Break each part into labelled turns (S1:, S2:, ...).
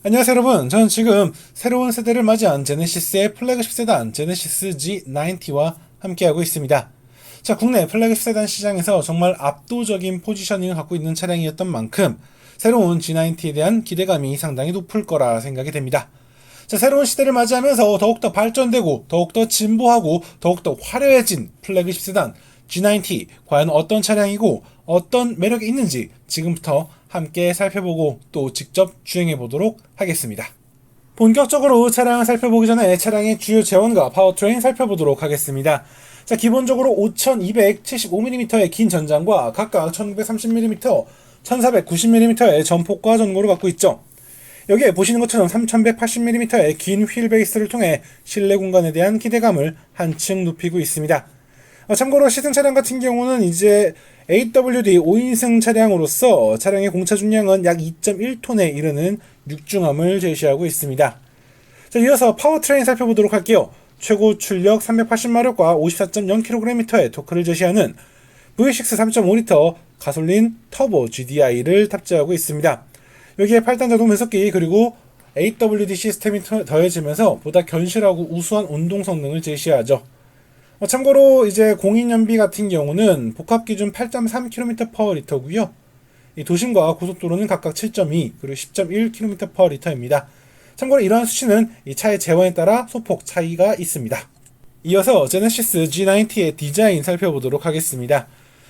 S1: 안녕하세요 여러분, 저는 지금 새로운 세대를 맞이한 제네시스의 플래그십 세단 제네시스 G90와 함께하고 있습니다. 자, 국내 플래그십 세단 시장에서 정말 압도적인 포지셔닝을 갖고 있는 차량이었던 만큼 새로운 G90에 대한 기대감이 상당히 높을 거라 생각이 됩니다. 자, 새로운 시대를 맞이하면서 더욱더 발전되고 더욱더 진보하고 더욱더 화려해진 플래그십 세단 G90, 과연 어떤 차량이고 어떤 매력이 있는지 지금부터 함께 살펴보고 또 직접 주행해 보도록 하겠습니다. 본격적으로 차량을 살펴보기 전에 차량의 주요 제원과 파워트레인 살펴보도록 하겠습니다. 자, 기본적으로 5275mm의 긴 전장과 각각 1930mm, 1490mm의 전폭과 전고를 갖고 있죠. 여기에 보시는 것처럼 3180mm의 긴 휠 베이스를 통해 실내 공간에 대한 기대감을 한층 높이고 있습니다. 참고로 시승 차량 같은 경우는 이제 AWD 5인승 차량으로서 차량의 공차 중량은 약 2.1톤에 이르는 육중함을 제시하고 있습니다. 자, 이어서 파워트레인 살펴보도록 할게요. 최고 출력 380마력과 54.0kgm의 토크를 제시하는 V6 3.5L 가솔린 터보 GDI를 탑재하고 있습니다. 여기에 8단 자동 변속기 그리고 AWD 시스템이 더해지면서 보다 견실하고 우수한 운동 성능을 제시하죠. 참고로 이제 공인연비 같은 경우는 복합기준 8.3km/L고요. 이 도심과 고속도로는 각각 7.2 그리고 10.1km/L입니다. 참고로 이러한 수치는 이 차의 재원에 따라 소폭 차이가 있습니다. 이어서 제네시스 G90의 디자인 살펴보도록 하겠습니다.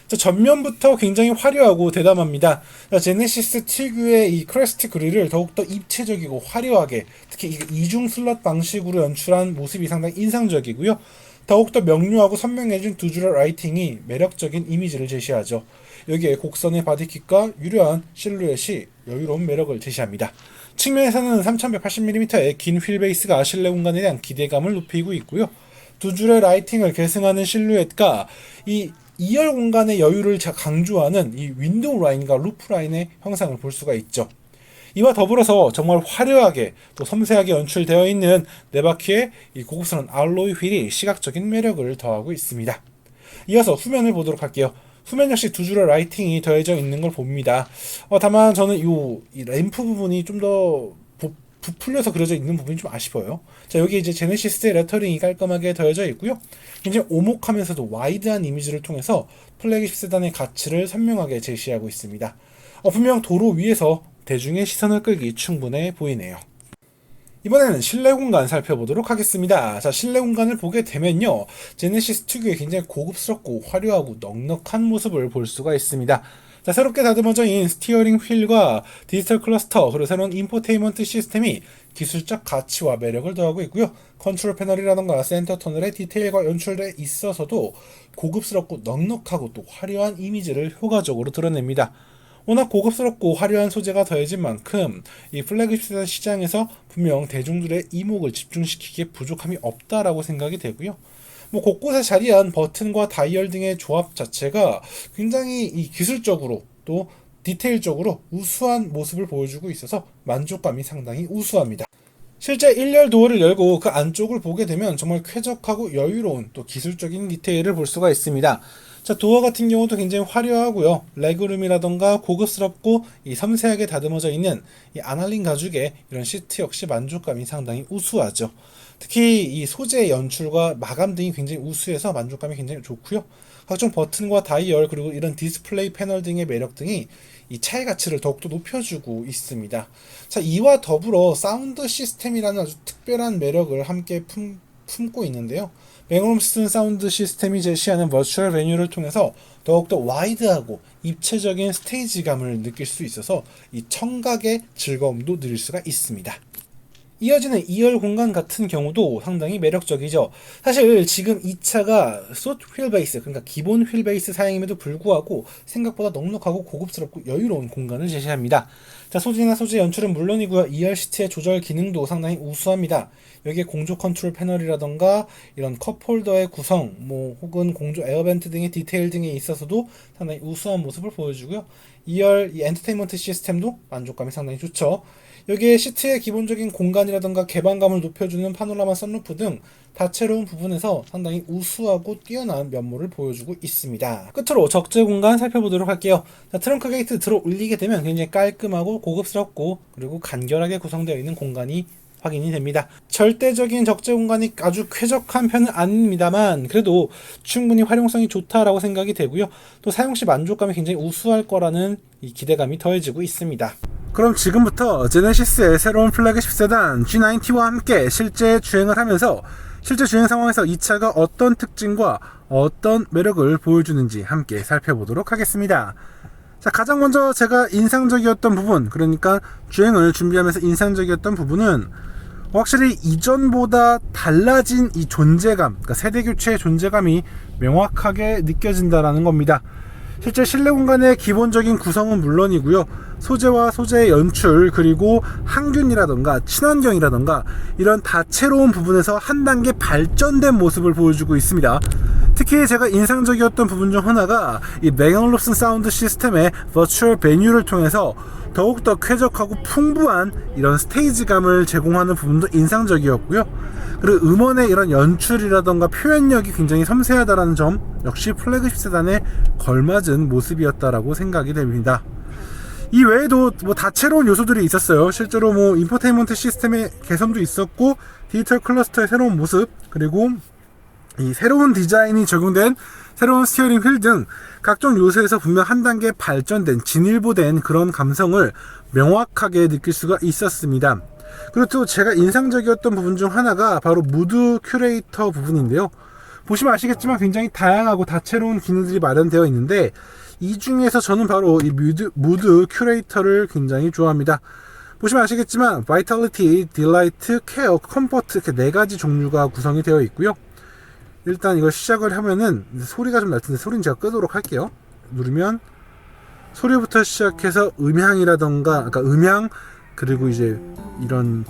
S1: 자, 전면부터 굉장히 화려하고 대담합니다. 자, 제네시스 특유의 이 크레스트 그릴을 더욱더 입체적이고 화려하게, 특히 이중 슬롯 방식으로 연출한 모습이 상당히 인상적이고요. 더욱더 명료하고 선명해진 두 줄의 라이팅이 매력적인 이미지를 제시하죠. 여기에 곡선의 바디킷과 유려한 실루엣이 여유로운 매력을 제시합니다. 측면에서는 3180mm의 긴 휠베이스가 실내 공간에 대한 기대감을 높이고 있고요. 두 줄의 라이팅을 계승하는 실루엣과 이 2열 공간의 여유를 강조하는 이 윈도우 라인과 루프 라인의 형상을 볼 수가 있죠. 이와 더불어서 정말 화려하게 또 섬세하게 연출되어 있는 네 바퀴의 이 고급스러운 알로이 휠이 시각적인 매력을 더하고 있습니다. 이어서 후면을 보도록 할게요. 후면 역시 두 줄의 라이팅이 더해져 있는 걸 봅니다. 다만 저는 이 램프 부분이 좀 더 부풀려서 그려져 있는 부분이 좀 아쉬워요. 자, 여기 이제 제네시스의 레터링이 깔끔하게 더해져 있고요. 굉장히 오목하면서도 와이드한 이미지를 통해서 플래그십 세단의 가치를 선명하게 제시하고 있습니다. 분명 도로 위에서 대중의 시선을 끌기 충분해 보이네요. 이번에는 실내 공간 살펴보도록 하겠습니다. 자, 실내 공간을 보게 되면요, 제네시스 특유의 굉장히 고급스럽고 화려하고 넉넉한 모습을 볼 수가 있습니다. 자, 새롭게 다듬어진 스티어링 휠과 디지털 클러스터 그리고 새로운 인포테인먼트 시스템이 기술적 가치와 매력을 더하고 있고요. 컨트롤 패널이라던가 센터 터널의 디테일과 연출에 있어서도 고급스럽고 넉넉하고 또 화려한 이미지를 효과적으로 드러냅니다. 워낙 고급스럽고 화려한 소재가 더해진 만큼 이 플래그십 세단 시장에서 분명 대중들의 이목을 집중시키기에 부족함이 없다라고 생각이 되고요. 곳곳에 자리한 버튼과 다이얼 등의 조합 자체가 굉장히 이 기술적으로 또 디테일적으로 우수한 모습을 보여주고 있어서 만족감이 상당히 우수합니다. 실제 1열 도어를 열고 그 안쪽을 보게 되면 정말 쾌적하고 여유로운 또 기술적인 디테일을 볼 수가 있습니다. 자, 도어 같은 경우도 굉장히 화려하고요. 레그룸이라던가 고급스럽고 이 섬세하게 다듬어져 있는 이 아날린 가죽의 이런 시트 역시 만족감이 상당히 우수하죠. 특히 이 소재의 연출과 마감 등이 굉장히 우수해서 만족감이 굉장히 좋고요. 각종 버튼과 다이얼 그리고 이런 디스플레이 패널 등의 매력 등이 이 차의 가치를 더욱더 높여주고 있습니다. 자, 이와 더불어 사운드 시스템이라는 아주 특별한 매력을 함께 품고 있는데요. 뱅올름스튼 사운드 시스템이 제시하는 버추얼 베뉴를 통해서 더욱더 와이드하고 입체적인 스테이지감을 느낄 수 있어서 이 청각의 즐거움도 누릴 수가 있습니다. 이어지는 2열 공간 같은 경우도 상당히 매력적이죠. 사실 지금 이 차가 숏 휠베이스, 그러니까 기본 휠베이스 사양임에도 불구하고 생각보다 넉넉하고 고급스럽고 여유로운 공간을 제시합니다. 자, 소재나 소재 연출은 물론이고요. 2열 시트의 조절 기능도 상당히 우수합니다. 여기에 공조 컨트롤 패널이라던가 이런 컵홀더의 구성, 혹은 공조 에어벤트 등의 디테일 등에 있어서도 상당히 우수한 모습을 보여주고요. 2열 이 엔터테인먼트 시스템도 만족감이 상당히 좋죠. 여기에 시트의 기본적인 공간이라던가 개방감을 높여주는 파노라마 선루프 등 다채로운 부분에서 상당히 우수하고 뛰어난 면모를 보여주고 있습니다. 끝으로 적재 공간 살펴보도록 할게요. 자, 트렁크 게이트 들어 올리게 되면 굉장히 깔끔하고 고급스럽고 그리고 간결하게 구성되어 있는 공간이 확인이 됩니다. 절대적인 적재 공간이 아주 쾌적한 편은 아닙니다만 그래도 충분히 활용성이 좋다라고 생각이 되고요. 또 사용시 만족감이 굉장히 우수할 거라는 이 기대감이 더해지고 있습니다. 그럼 지금부터 제네시스의 새로운 플래그십 세단 G90와 함께 실제 주행을 하면서 실제 주행 상황에서 이 차가 어떤 특징과 어떤 매력을 보여주는지 함께 살펴보도록 하겠습니다. 자, 가장 먼저 제가 인상적이었던 부분, 그러니까 주행을 준비하면서 인상적이었던 부분은 확실히 이전보다 달라진 이 존재감, 그러니까 세대 교체의 존재감이 명확하게 느껴진다라는 겁니다. 실제 실내 공간의 기본적인 구성은 물론이고요, 소재와 소재의 연출, 그리고 항균이라던가 친환경이라던가 이런 다채로운 부분에서 한 단계 발전된 모습을 보여주고 있습니다. 특히 제가 인상적이었던 부분 중 하나가 이 배건 올롭슨 사운드 시스템의 버추얼 베뉴를 통해서 더욱더 쾌적하고 풍부한 이런 스테이지감을 제공하는 부분도 인상적이었고요. 그리고 음원의 이런 연출이라던가 표현력이 굉장히 섬세하다는 점 역시 플래그십 세단에 걸맞은 모습이었다라고 생각이 됩니다. 이 외에도 뭐 다채로운 요소들이 있었어요. 실제로 뭐 인포테인먼트 시스템의 개선도 있었고, 디지털 클러스터의 새로운 모습, 그리고 이 새로운 디자인이 적용된 새로운 스티어링 휠 등 각종 요소에서 분명 한 단계 발전된 진일보된 그런 감성을 명확하게 느낄 수가 있었습니다. 그리고 또 제가 인상적이었던 부분 중 하나가 바로 무드 큐레이터 부분인데요. 보시면 아시겠지만 굉장히 다양하고 다채로운 기능들이 마련되어 있는데 이 중에서 저는 바로 이 무드 큐레이터를 굉장히 좋아합니다. 보시면 아시겠지만 바이탈리티, 딜라이트, 케어, 컴포트 이렇게 4가지 종류가 구성이 되어 있고요. 일단 이걸 시작을 하면은 소리가 좀 날 텐데 소리는 제가 끄도록 할게요. 누르면 소리부터 시작해서 음향이라던가, 그러니까 음향, 그리고 이제 이런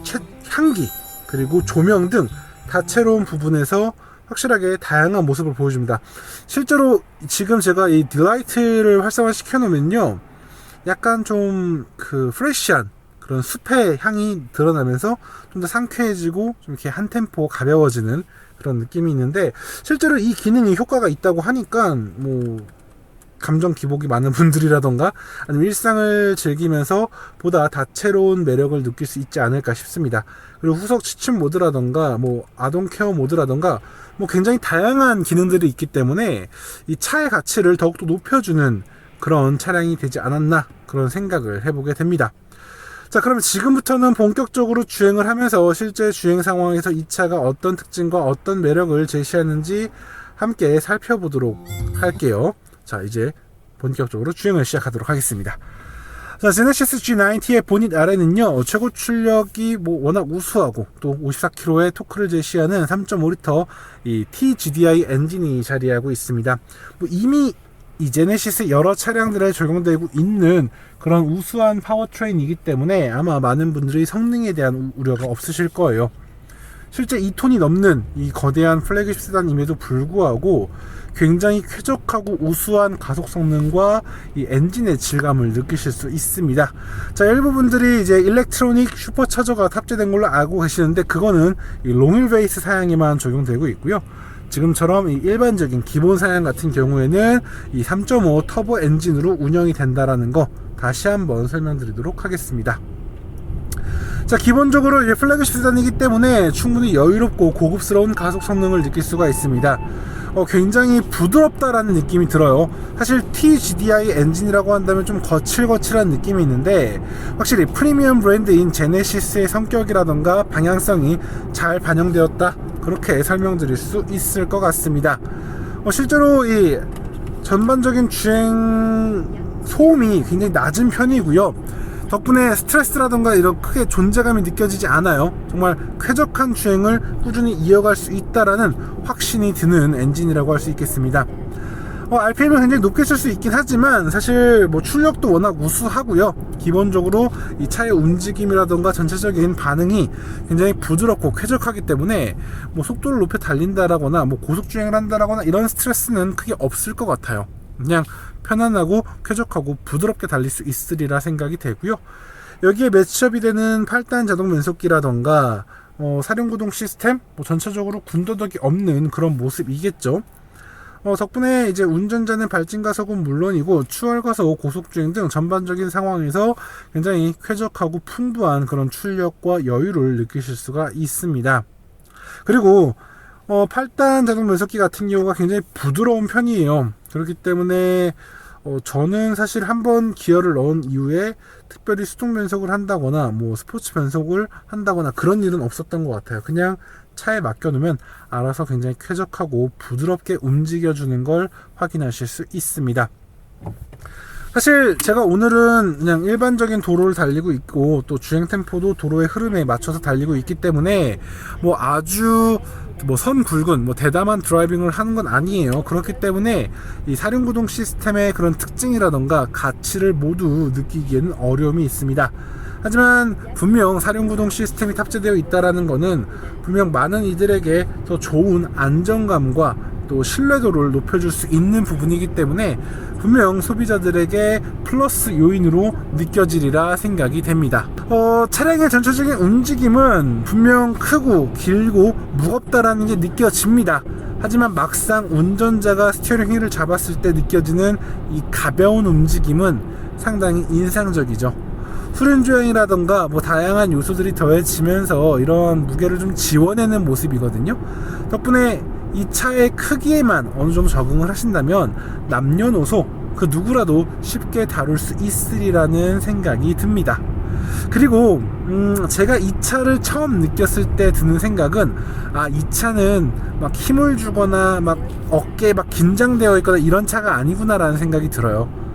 S1: 향기, 그리고 조명 등 다채로운 부분에서 확실하게 다양한 모습을 보여줍니다. 실제로 지금 제가 이 딜라이트를 활성화 시켜 놓으면요, 약간 좀 그 프레시한 그런 숲의 향이 드러나면서 좀 더 상쾌해지고 좀 이렇게 한 템포 가벼워지는 그런 느낌이 있는데, 실제로 이 기능이 효과가 있다고 하니까 뭐 감정 기복이 많은 분들이라던가 아니면 일상을 즐기면서 보다 다채로운 매력을 느낄 수 있지 않을까 싶습니다. 그리고 후석 취침 모드라던가 뭐 아동 케어 모드라던가 뭐 굉장히 다양한 기능들이 있기 때문에 이 차의 가치를 더욱더 높여주는 그런 차량이 되지 않았나, 그런 생각을 해보게 됩니다. 자, 그럼 지금부터는 본격적으로 주행을 하면서 실제 주행 상황에서 이 차가 어떤 특징과 어떤 매력을 제시하는지 함께 살펴보도록 할게요. 자, 이제 본격적으로 주행을 시작하도록 하겠습니다. 자, 제네시스 G90의 보닛 아래는요, 최고 출력이 뭐 워낙 우수하고 또 54kg의 토크를 제시하는 3.5L 이 TGDI 엔진이 자리하고 있습니다. 뭐 이미 이 제네시스 여러 차량들에 적용되고 있는 그런 우수한 파워트레인이기 때문에 아마 많은 분들이 성능에 대한 우려가 없으실 거예요. 실제 2톤이 넘는 이 거대한 플래그십 세단임에도 불구하고 굉장히 쾌적하고 우수한 가속 성능과 이 엔진의 질감을 느끼실 수 있습니다. 자, 일부분들이 이제 일렉트로닉 슈퍼차저가 탑재된 걸로 알고 계시는데 그거는 이 롱휠 베이스 사양에만 적용되고 있고요. 지금처럼 이 일반적인 기본 사양 같은 경우에는 이 3.5 터보 엔진으로 운영이 된다라는 거 다시 한번 설명드리도록 하겠습니다. 자, 기본적으로 이제 플래그십 세단이기 때문에 충분히 여유롭고 고급스러운 가속 성능을 느낄 수가 있습니다. 굉장히 부드럽다라는 느낌이 들어요. 사실 TGDI 엔진이라고 한다면 좀 거칠거칠한 느낌이 있는데 확실히 프리미엄 브랜드인 제네시스의 성격이라던가 방향성이 잘 반영되었다, 그렇게 설명드릴 수 있을 것 같습니다. 실제로 이 전반적인 주행 소음이 굉장히 낮은 편이고요. 덕분에 스트레스라던가 이런 크게 존재감이 느껴지지 않아요. 정말 쾌적한 주행을 꾸준히 이어갈 수 있다라는 확신이 드는 엔진이라고 할 수 있겠습니다. RPM을 굉장히 높게 쓸 수 있긴 하지만 사실 뭐 출력도 워낙 우수하고요. 기본적으로 이 차의 움직임이라던가 전체적인 반응이 굉장히 부드럽고 쾌적하기 때문에 뭐 속도를 높여 달린다라거나 뭐 고속주행을 한다라거나 이런 스트레스는 크게 없을 것 같아요. 그냥 편안하고 쾌적하고 부드럽게 달릴 수 있으리라 생각이 되고요. 여기에 매치업이 되는 8단 자동 변속기라던가 사륜구동 시스템, 전체적으로 군더더기 없는 그런 모습이겠죠. 덕분에 이제 운전자는 발진가속은 물론이고 추월가속, 고속주행 등 전반적인 상황에서 굉장히 쾌적하고 풍부한 그런 출력과 여유를 느끼실 수가 있습니다. 그리고 8단 자동 변속기 같은 경우가 굉장히 부드러운 편이에요. 그렇기 때문에 저는 사실 한번 기어를 넣은 이후에 특별히 수동 변속을 한다거나 스포츠 변속을 한다거나 그런 일은 없었던 것 같아요. 그냥 차에 맡겨놓으면 알아서 굉장히 쾌적하고 부드럽게 움직여주는 걸 확인하실 수 있습니다. 사실 제가 오늘은 그냥 일반적인 도로를 달리고 있고 또 주행 템포도 도로의 흐름에 맞춰서 달리고 있기 때문에 아주 선 굵은 대담한 드라이빙을 하는 건 아니에요. 그렇기 때문에 이 사륜구동 시스템의 그런 특징이라던가 가치를 모두 느끼기에는 어려움이 있습니다. 하지만 분명 사륜구동 시스템이 탑재되어 있다는 것은 분명 많은 이들에게 더 좋은 안정감과 또 신뢰도를 높여줄 수 있는 부분이기 때문에 분명 소비자들에게 플러스 요인으로 느껴지리라 생각이 됩니다. 차량의 전체적인 움직임은 분명 크고 길고 무겁다라는 게 느껴집니다. 하지만 막상 운전자가 스티어링 휠을 잡았을 때 느껴지는 이 가벼운 움직임은 상당히 인상적이죠. 후륜주행이라던가 다양한 요소들이 더해지면서 이런 무게를 좀 지워내는 모습이거든요. 덕분에 이 차의 크기에만 어느 정도 적응을 하신다면 남녀노소 그 누구라도 쉽게 다룰 수 있으리라는 생각이 듭니다. 그리고 제가 이 차를 처음 느꼈을 때 드는 생각은 이 차는 막 힘을 주거나 막 어깨에 막 긴장되어 있거나 이런 차가 아니구나라는 생각이 들어요.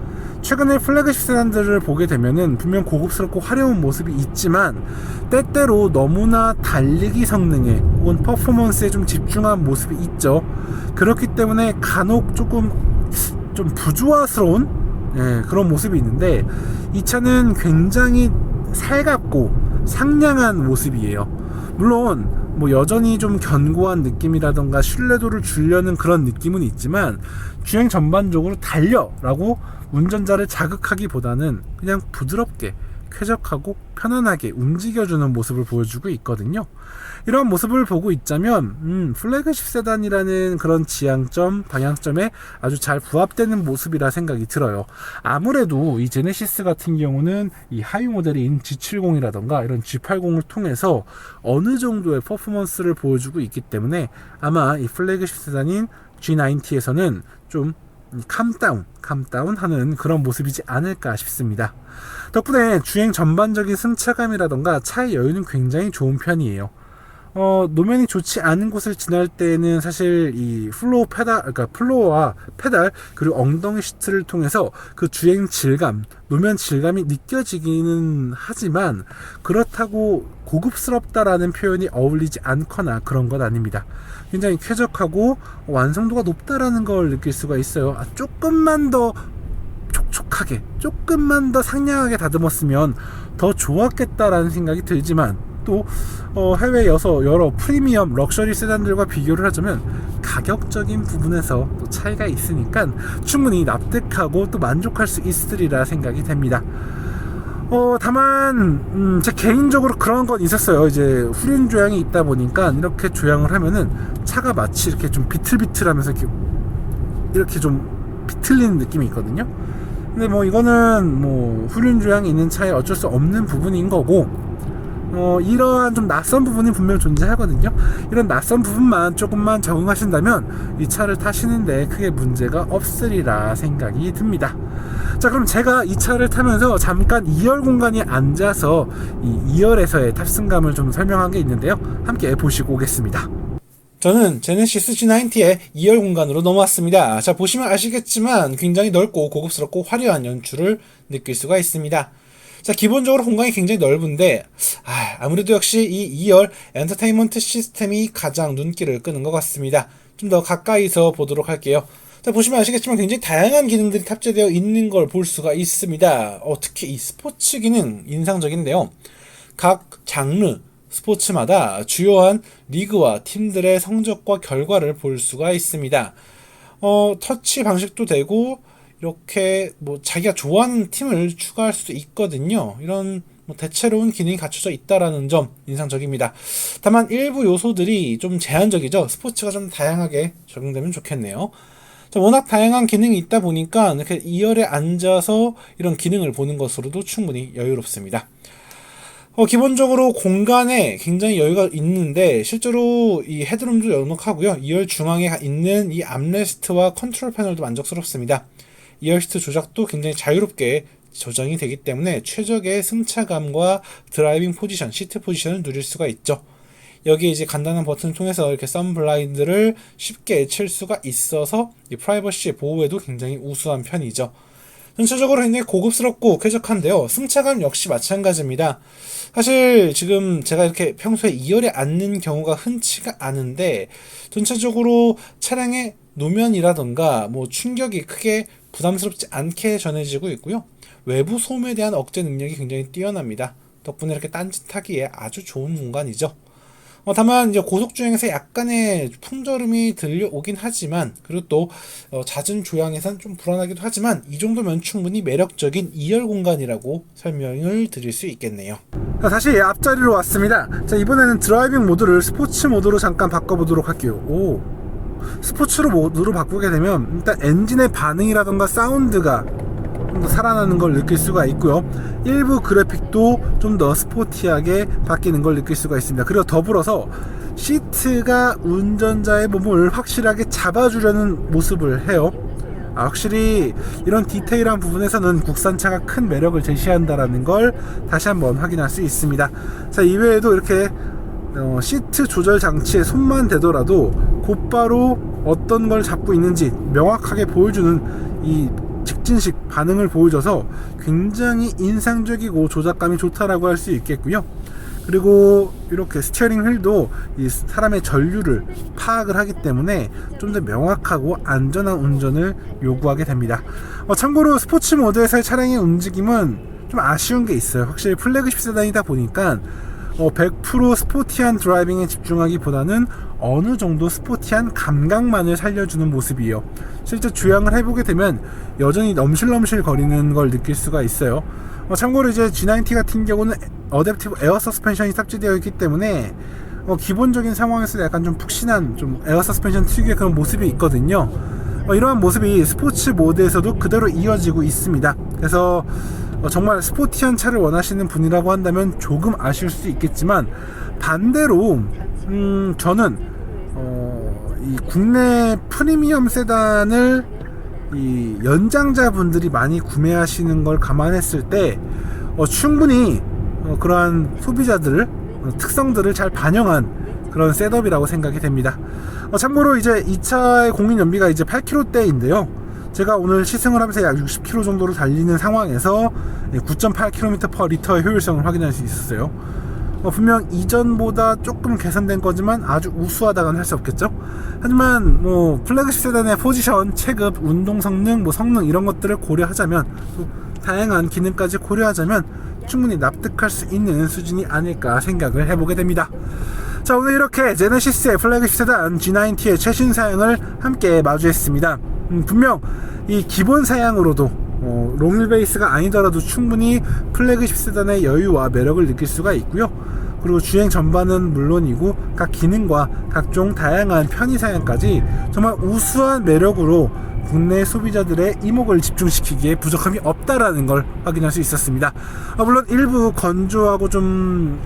S1: 최근에 플래그십 세단들을 보게 되면은 분명 고급스럽고 화려한 모습이 있지만 때때로 너무나 달리기 성능에 혹은 퍼포먼스에 좀 집중한 모습이 있죠. 그렇기 때문에 간혹 조금 좀 부조화스러운 그런 모습이 있는데 이 차는 굉장히 살갑고 상냥한 모습이에요. 물론 여전히 좀 견고한 느낌이라던가 신뢰도를 주려는 그런 느낌은 있지만 주행 전반적으로 달려라고 운전자를 자극하기보다는 그냥 부드럽게 쾌적하고 편안하게 움직여주는 모습을 보여주고 있거든요. 이런 모습을 보고 있자면 플래그십 세단이라는 그런 지향점, 방향점에 아주 잘 부합되는 모습이라 생각이 들어요. 아무래도 이 제네시스 같은 경우는 이 하위 모델인 G70이라던가 이런 G80을 통해서 어느 정도의 퍼포먼스를 보여주고 있기 때문에 아마 이 플래그십 세단인 G90에서는 좀 캄다운 하는 그런 모습이지 않을까 싶습니다. 덕분에 주행 전반적인 승차감이라던가 차의 여유는 굉장히 좋은 편이에요. 노면이 좋지 않은 곳을 지날 때는 사실 이 플로어와 페달 그리고 엉덩이 시트를 통해서 그 주행 질감, 노면 질감이 느껴지기는 하지만 그렇다고 고급스럽다라는 표현이 어울리지 않거나 그런 건 아닙니다. 굉장히 쾌적하고 완성도가 높다라는 걸 느낄 수가 있어요. 조금만 더 촉촉하게, 조금만 더 상냥하게 다듬었으면 더 좋았겠다라는 생각이 들지만 또 해외에서 여러 프리미엄 럭셔리 세단들과 비교를 하자면 가격적인 부분에서 또 차이가 있으니까 충분히 납득하고 또 만족할 수 있으리라 생각이 됩니다. 다만 제 개인적으로 그런 건 있었어요. 이제 후륜 조향이 있다 보니까 이렇게 조향을 하면은 차가 마치 이렇게 좀 비틀비틀하면서 이렇게 좀 비틀리는 느낌이 있거든요. 근데 이거는 후륜 조향이 있는 차에 어쩔 수 없는 부분인 거고 이러한 좀 낯선 부분이 분명 존재하거든요. 이런 낯선 부분만 조금만 적응하신다면 이 차를 타시는데 크게 문제가 없으리라 생각이 듭니다. 자, 그럼 제가 이 차를 타면서 잠깐 2열 공간에 앉아서 이 2열에서의 탑승감을 좀 설명한 게 있는데요. 함께 보시고 오겠습니다. 저는 제네시스 G90의 2열 공간으로 넘어왔습니다. 자, 보시면 아시겠지만 굉장히 넓고 고급스럽고 화려한 연출을 느낄 수가 있습니다. 자, 기본적으로 공간이 굉장히 넓은데 아무래도 역시 이 2열 엔터테인먼트 시스템이 가장 눈길을 끄는 것 같습니다. 좀 더 가까이서 보도록 할게요. 자, 보시면 아시겠지만 굉장히 다양한 기능들이 탑재되어 있는 걸 볼 수가 있습니다. 특히 이 스포츠 기능 인상적인데요. 각 장르 스포츠마다 주요한 리그와 팀들의 성적과 결과를 볼 수가 있습니다. 터치 방식도 되고 이렇게 자기가 좋아하는 팀을 추가할 수도 있거든요. 이런 대체로운 기능이 갖춰져 있다라는 점 인상적입니다. 다만 일부 요소들이 좀 제한적이죠. 스포츠가 좀 다양하게 적용되면 좋겠네요. 워낙 다양한 기능이 있다 보니까 이렇게 2열에 앉아서 이런 기능을 보는 것으로도 충분히 여유롭습니다. 기본적으로 공간에 굉장히 여유가 있는데 실제로 이 헤드룸도 넉넉하고요. 2열 중앙에 있는 이 암레스트와 컨트롤 패널도 만족스럽습니다. 2열 시트 조작도 굉장히 자유롭게 조정이 되기 때문에 최적의 승차감과 드라이빙 포지션, 시트 포지션을 누릴 수가 있죠. 여기에 이제 간단한 버튼을 통해서 이렇게 선 블라인드를 쉽게 칠 수가 있어서 이 프라이버시 보호에도 굉장히 우수한 편이죠. 전체적으로 굉장히 고급스럽고 쾌적한데요. 승차감 역시 마찬가지입니다. 사실 지금 제가 이렇게 평소에 2열에 앉는 경우가 흔치가 않은데 전체적으로 차량의 노면이라던가 뭐 충격이 크게 부담스럽지 않게 전해지고 있고요. 외부 소음에 대한 억제 능력이 굉장히 뛰어납니다. 덕분에 이렇게 딴짓하기에 아주 좋은 공간이죠. 다만 이제 고속주행에서 약간의 풍절음이 들려오긴 하지만 그리고 또 잦은 조향에선 좀 불안하기도 하지만 이 정도면 충분히 매력적인 2열 공간이라고 설명을 드릴 수 있겠네요. 다시 앞자리로 왔습니다. 자, 이번에는 드라이빙 모드를 스포츠 모드로 잠깐 바꿔보도록 할게요. 스포츠 모드로 바꾸게 되면 일단 엔진의 반응이라던가 사운드가 좀 더 살아나는 걸 느낄 수가 있고요. 일부 그래픽도 좀 더 스포티하게 바뀌는 걸 느낄 수가 있습니다. 그리고 더불어서 시트가 운전자의 몸을 확실하게 잡아주려는 모습을 해요. 확실히 이런 디테일한 부분에서는 국산차가 큰 매력을 제시한다라는 걸 다시 한번 확인할 수 있습니다. 자, 이외에도 이렇게 시트 조절 장치에 손만 대더라도 곧바로 어떤 걸 잡고 있는지 명확하게 보여주는 이 직진식 반응을 보여줘서 굉장히 인상적이고 조작감이 좋다라고 할 수 있겠고요. 그리고 이렇게 스티어링 휠도 이 사람의 전류를 파악을 하기 때문에 좀 더 명확하고 안전한 운전을 요구하게 됩니다. 참고로 스포츠 모드에서의 차량의 움직임은 좀 아쉬운 게 있어요. 확실히 플래그십 세단이다 보니까 100% 스포티한 드라이빙에 집중하기보다는 어느 정도 스포티한 감각만을 살려주는 모습이에요. 실제 주행을 해보게 되면 여전히 넘실넘실 거리는 걸 느낄 수가 있어요. 참고로 이제 G90 같은 경우는 어댑티브 에어 서스펜션이 탑재되어 있기 때문에 기본적인 상황에서 약간 좀 푹신한 좀 에어 서스펜션 특유의 그런 모습이 있거든요. 이러한 모습이 스포츠 모드에서도 그대로 이어지고 있습니다. 그래서 정말 스포티한 차를 원하시는 분이라고 한다면 조금 아쉬울 수 있겠지만 반대로 저는 이 국내 프리미엄 세단을 이 연장자분들이 많이 구매하시는 걸 감안했을 때 충분히 그러한 소비자들 특성들을 잘 반영한 그런 셋업이라고 생각이 됩니다. 참고로 이제 이 차의 공인 연비가 이제 8km대인데요. 제가 오늘 시승을 하면서 약 60km 정도로 달리는 상황에서 9.8km/L의 효율성을 확인할 수 있었어요. 분명 이전보다 조금 개선된 거지만 아주 우수하다고는 할 수 없겠죠. 하지만 뭐 플래그십 세단의 포지션, 체급, 운동 성능, 뭐 성능 이런 것들을 고려하자면 또 다양한 기능까지 고려하자면 충분히 납득할 수 있는 수준이 아닐까 생각을 해보게 됩니다. 자, 오늘 이렇게 제네시스의 플래그십 세단 G90의 최신 사양을 함께 마주했습니다. 분명 이 기본 사양으로도 롱휠 베이스가 아니더라도 충분히 플래그십 세단의 여유와 매력을 느낄 수가 있고요. 그리고 주행 전반은 물론이고 각 기능과 각종 다양한 편의 사양까지 정말 우수한 매력으로 국내 소비자들의 이목을 집중시키기에 부족함이 없다라는 걸 확인할 수 있었습니다. 물론 일부 건조하고 좀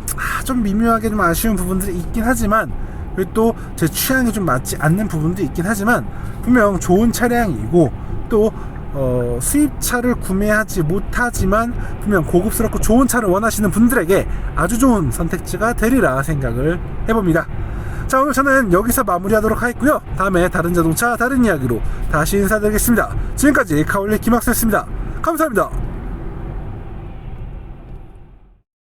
S1: 미묘하게 좀 아쉬운 부분들이 있긴 하지만 그리고 또 제 취향이 좀 맞지 않는 부분도 있긴 하지만 분명 좋은 차량이고 또 수입차를 구매하지 못하지만 분명 고급스럽고 좋은 차를 원하시는 분들에게 아주 좋은 선택지가 되리라 생각을 해봅니다. 자, 오늘 저는 여기서 마무리하도록 하겠고요. 다음에 다른 자동차 다른 이야기로 다시 인사드리겠습니다. 지금까지 카올리 김학수였습니다. 감사합니다.